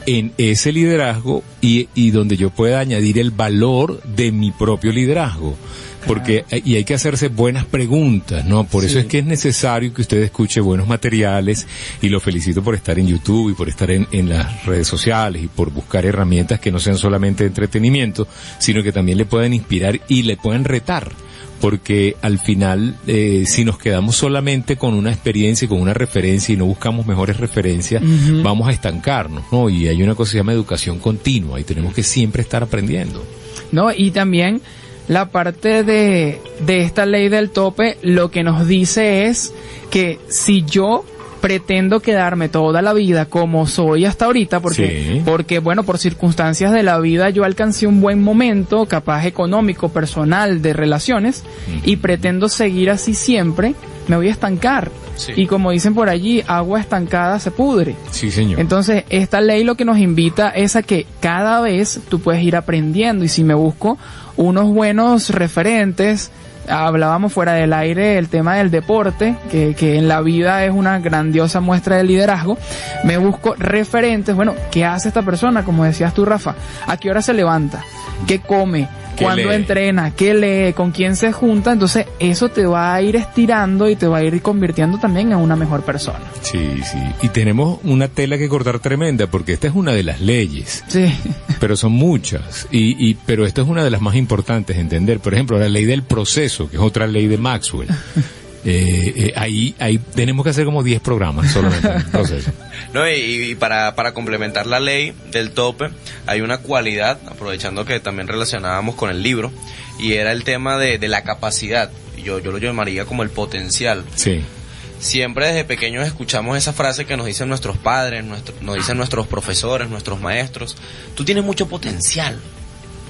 en ese liderazgo y donde yo pueda añadir el valor de mi propio liderazgo. Porque y hay que hacerse buenas preguntas, ¿no? Por eso es que es necesario que usted escuche buenos materiales, y lo felicito por estar en YouTube y por estar en las redes sociales y por buscar herramientas que no sean solamente de entretenimiento, sino que también le puedan inspirar y le puedan retar. Porque al final, si nos quedamos solamente con una experiencia y con una referencia y no buscamos mejores referencias, vamos a estancarnos, ¿no? Y hay una cosa que se llama educación continua y tenemos que siempre estar aprendiendo. No, y también la parte de esta ley del tope lo que nos dice es que si yo pretendo quedarme toda la vida como soy hasta ahorita, porque bueno, por circunstancias de la vida yo alcancé un buen momento, capaz económico, personal, de relaciones, y pretendo seguir así siempre, me voy a estancar. Y como dicen por allí, agua estancada se pudre. Sí, señor. Entonces, esta ley lo que nos invita es a que cada vez tú puedes ir aprendiendo, y si me busco unos buenos referentes, hablábamos fuera del aire el tema del deporte, que en la vida es una grandiosa muestra de liderazgo, me busco referentes, bueno, ¿qué hace esta persona? Como decías tú, Rafa, ¿a qué hora se levanta? ¿Qué come? ¿Cuándo entrena? ¿Qué lee? ¿Con quién se junta? Entonces eso te va a ir estirando y te va a ir convirtiendo también en una mejor persona. Sí. Y tenemos una tela que cortar tremenda, porque esta es una de las leyes. Sí. Pero son muchas. Pero esta es una de las más importantes de entender. Por ejemplo, la ley del proceso, que es otra ley de Maxwell. Ahí tenemos que hacer como 10 programas solamente en el proceso. No, y para complementar la ley del tope, hay una cualidad, aprovechando que también relacionábamos con el libro, y era el tema de la capacidad. Yo lo llamaría como el potencial. Sí. Siempre desde pequeños escuchamos esa frase que nos dicen nuestros padres, nos dicen nuestros profesores, nuestros maestros: tú tienes mucho potencial,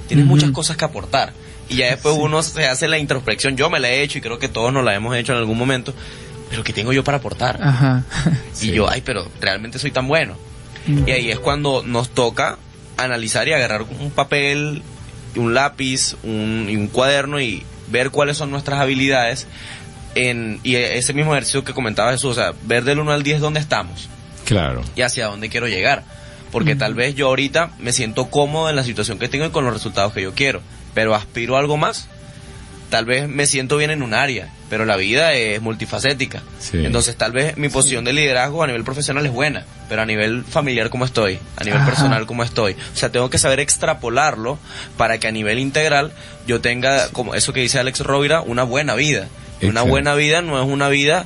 tienes muchas cosas que aportar. Y ya después uno se hace la introspección. Yo me la he hecho y creo que todos nos la hemos hecho en algún momento. Pero ¿qué tengo yo para aportar? Y yo, pero realmente soy tan bueno. Y ahí es cuando nos toca analizar y agarrar un papel, un lápiz, y un cuaderno, y ver cuáles son nuestras habilidades. Y ese mismo ejercicio que comentaba Jesús, o sea, ver del 1 al 10 dónde estamos. Claro. Y hacia dónde quiero llegar. Porque tal vez yo ahorita me siento cómodo en la situación que tengo y con los resultados que yo quiero, pero aspiro a algo más. tal vez me siento bien en un área, pero la vida es multifacética. Sí. Entonces tal vez mi posición de liderazgo a nivel profesional es buena, pero a nivel familiar ¿cómo estoy? A nivel personal ¿cómo estoy? O sea, tengo que saber extrapolarlo para que a nivel integral yo tenga, como eso que dice Alex Rovira, una buena vida. Una buena vida no es una vida,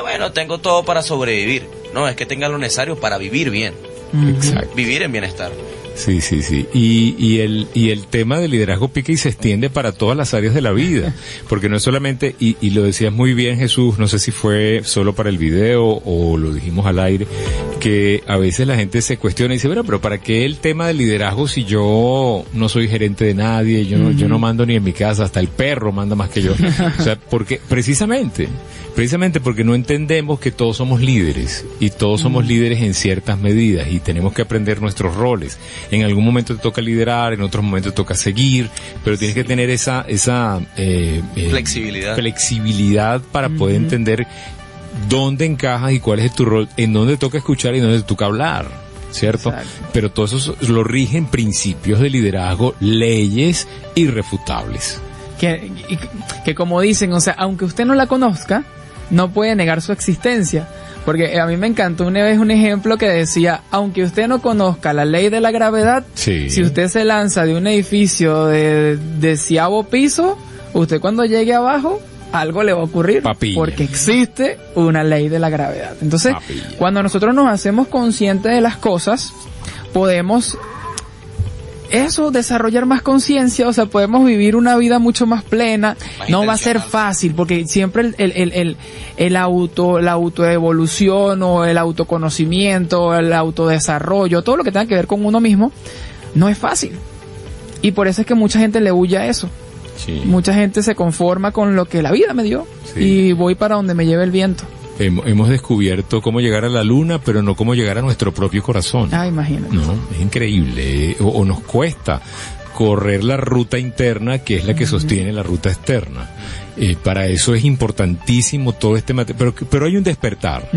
bueno, tengo todo para sobrevivir. No, es que tenga lo necesario para vivir bien. Exacto. Vivir en bienestar. Sí. Y el tema del liderazgo pica y se extiende para todas las áreas de la vida, porque no es solamente, y lo decías muy bien, Jesús, no sé si fue solo para el video o lo dijimos al aire, que a veces la gente se cuestiona y dice, bueno, pero ¿para qué el tema del liderazgo si yo no soy gerente de nadie, yo no mando ni en mi casa, hasta el perro manda más que yo? O sea, porque precisamente porque no entendemos que todos somos líderes y todos somos líderes en ciertas medidas y tenemos que aprender nuestros roles. En algún momento te toca liderar, en otros momentos te toca seguir, pero tienes que tener esa flexibilidad para poder entender dónde encajas y cuál es tu rol, en dónde toca escuchar y en dónde te toca hablar, ¿cierto? Exacto. Pero todo eso lo rigen principios de liderazgo, leyes irrefutables. Que como dicen, o sea, aunque usted no la conozca, no puede negar su existencia. Porque a mí me encantó una vez un ejemplo que decía, aunque usted no conozca la ley de la gravedad, si usted se lanza de un edificio de 10º piso, usted cuando llegue abajo, algo le va a ocurrir. Papilla. Porque existe una ley de la gravedad. Entonces, cuando nosotros nos hacemos conscientes de las cosas, podemos desarrollar más conciencia, o sea, podemos vivir una vida mucho más plena. No va a ser fácil, porque siempre la autoevolución o el autoconocimiento, el autodesarrollo, todo lo que tenga que ver con uno mismo, no es fácil. Y por eso es que mucha gente le huye a eso. Sí. Mucha gente se conforma con lo que la vida me dio y voy para donde me lleve el viento. Hemos descubierto cómo llegar a la luna, pero no cómo llegar a nuestro propio corazón. Imagínate. No, es increíble. O nos cuesta correr la ruta interna, que es la que sostiene la ruta externa. Para eso es importantísimo todo este material. Pero hay un despertar.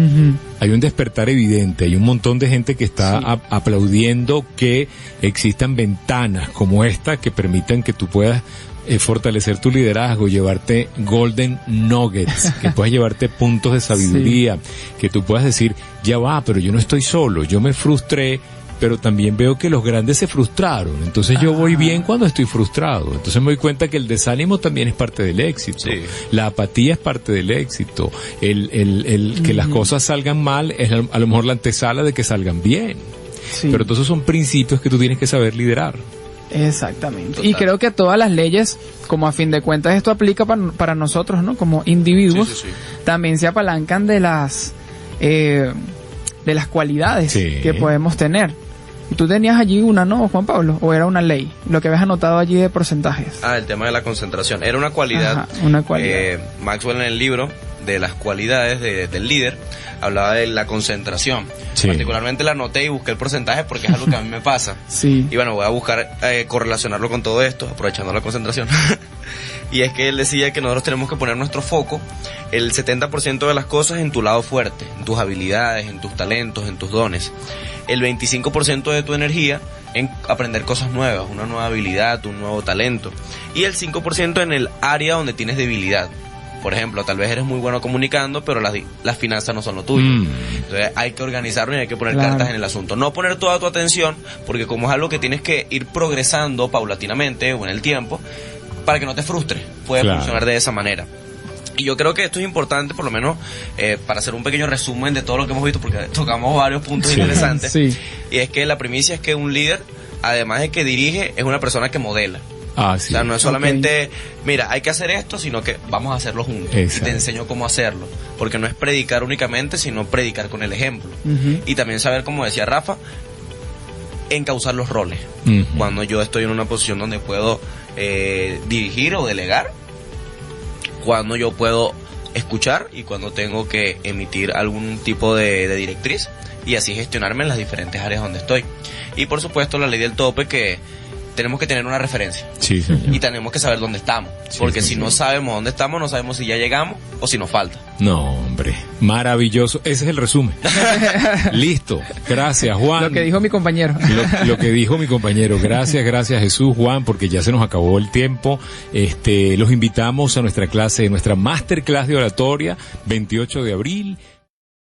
Hay un despertar evidente. Hay un montón de gente que está aplaudiendo que existan ventanas como esta que permitan que tú puedas fortalecer tu liderazgo, llevarte golden nuggets, que puedas llevarte puntos de sabiduría, que tú puedas decir, ya va, pero yo no estoy solo, yo me frustré, pero también veo que los grandes se frustraron, entonces yo voy bien cuando estoy frustrado, entonces me doy cuenta que el desánimo también es parte del éxito, la apatía es parte del éxito, el que las cosas salgan mal es a lo mejor la antesala de que salgan bien, pero todos esos son principios que tú tienes que saber liderar. Exactamente. Total. Y creo que todas las leyes, como a fin de cuentas esto aplica para nosotros, ¿no? Como individuos, también se apalancan de las cualidades que podemos tener. Y tú tenías allí una, ¿no, Juan Pablo? ¿O era una ley? Lo que habías anotado allí de porcentajes. El tema de la concentración. Era una cualidad. Una cualidad. Maxwell en el libro de las cualidades del líder hablaba de la concentración. Particularmente la anoté y busqué el porcentaje porque es algo que a mí me pasa. Y bueno, voy a buscar correlacionarlo con todo esto, aprovechando la concentración. Y es que él decía que nosotros tenemos que poner nuestro foco, el 70% de las cosas en tu lado fuerte, en tus habilidades, en tus talentos, en tus dones. El 25% de tu energía en aprender cosas nuevas, una nueva habilidad, un nuevo talento. Y el 5% en el área donde tienes debilidad. Por ejemplo, tal vez eres muy bueno comunicando, pero las finanzas no son lo tuyo. Entonces hay que organizarlo y hay que poner cartas en el asunto. No poner toda tu atención, porque como es algo que tienes que ir progresando paulatinamente o en el tiempo, para que no te frustres. Puede funcionar de esa manera. Y yo creo que esto es importante, por lo menos, para hacer un pequeño resumen de todo lo que hemos visto, porque tocamos varios puntos interesantes. Y es que la primicia es que un líder, además de que dirige, es una persona que modela. O sea, no es solamente, mira, hay que hacer esto, sino que vamos a hacerlo juntos. Y te enseño cómo hacerlo. Porque no es predicar únicamente, sino predicar con el ejemplo. Y también saber, como decía Rafa, encauzar los roles. Cuando yo estoy en una posición donde puedo dirigir o delegar, cuando yo puedo escuchar y cuando tengo que emitir algún tipo de directriz y así gestionarme en las diferentes áreas donde estoy. Y por supuesto la ley del tope, que tenemos que tener una referencia. Sí, señor. Y tenemos que saber dónde estamos. Sí, porque sí, si sí. no sabemos dónde estamos, no sabemos si ya llegamos o si nos falta. No, hombre, maravilloso. Ese es el resumen. Listo. Gracias, Juan. Lo que dijo mi compañero. Lo que dijo mi compañero. Gracias Jesús, Juan, porque ya se nos acabó el tiempo. Los invitamos a nuestra clase, nuestra masterclass de oratoria, 28 de abril.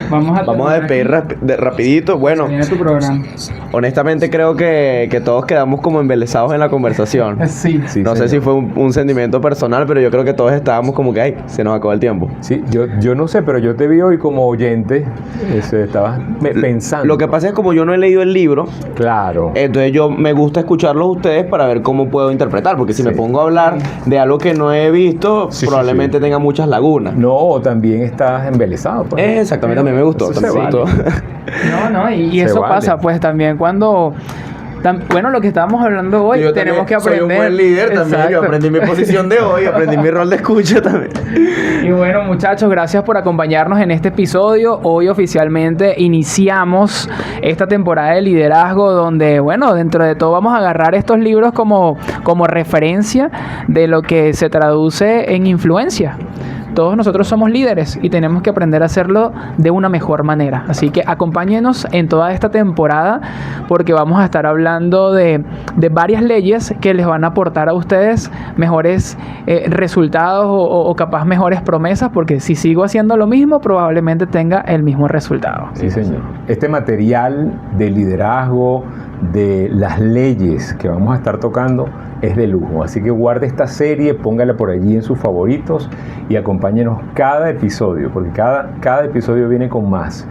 Vamos a despedir rapidito. Bueno, Viene tu programa. honestamente creo que todos quedamos como embelesados en la conversación. Sí. Sí, No sé señor. si fue un sentimiento personal, pero yo creo que todos estábamos como que, ay, se nos acabó el tiempo. Sí, yo no sé, pero yo te vi hoy como oyente, estabas pensando. Lo que pasa es que como yo no he leído el libro, Claro. entonces yo me gusta escucharlos a ustedes para ver cómo puedo interpretar, porque si me pongo a hablar de algo que no he visto, Sí, probablemente sí. tenga muchas lagunas. No, también estás embelesado. Pues. Exactamente, también me gustó. Eso También se me gustó. No, y Se eso vale. pasa pues también cuando... Bueno, lo que estábamos hablando hoy, Yo tenemos también que aprender. soy un buen líder también. Yo Exacto. aprendí mi posición de hoy, aprendí mi rol de escucha también. Y bueno, muchachos, gracias por acompañarnos en este episodio. Hoy oficialmente iniciamos esta temporada de liderazgo donde, bueno, dentro de todo vamos a agarrar estos libros como referencia de lo que se traduce en influencia. Todos nosotros somos líderes y tenemos que aprender a hacerlo de una mejor manera. Así que acompáñenos en toda esta temporada porque vamos a estar hablando de varias leyes que les van a aportar a ustedes mejores resultados o capaz mejores promesas, porque si sigo haciendo lo mismo probablemente tenga el mismo resultado. Sí, señor. Este material de liderazgo, de las leyes que vamos a estar tocando, es de lujo. Así que guarde esta serie, póngala por allí en sus favoritos y acompáñenos cada episodio, porque cada episodio viene con más.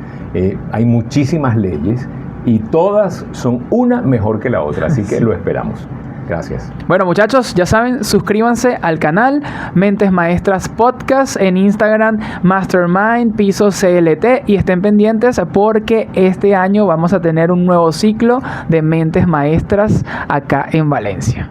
Hay muchísimas leyes y todas son una mejor que la otra, así que lo esperamos. Gracias. Bueno, muchachos, ya saben, suscríbanse al canal Mentes Maestras Podcast en Instagram, Mastermind, Piso CLT, y estén pendientes porque este año vamos a tener un nuevo ciclo de Mentes Maestras acá en Valencia.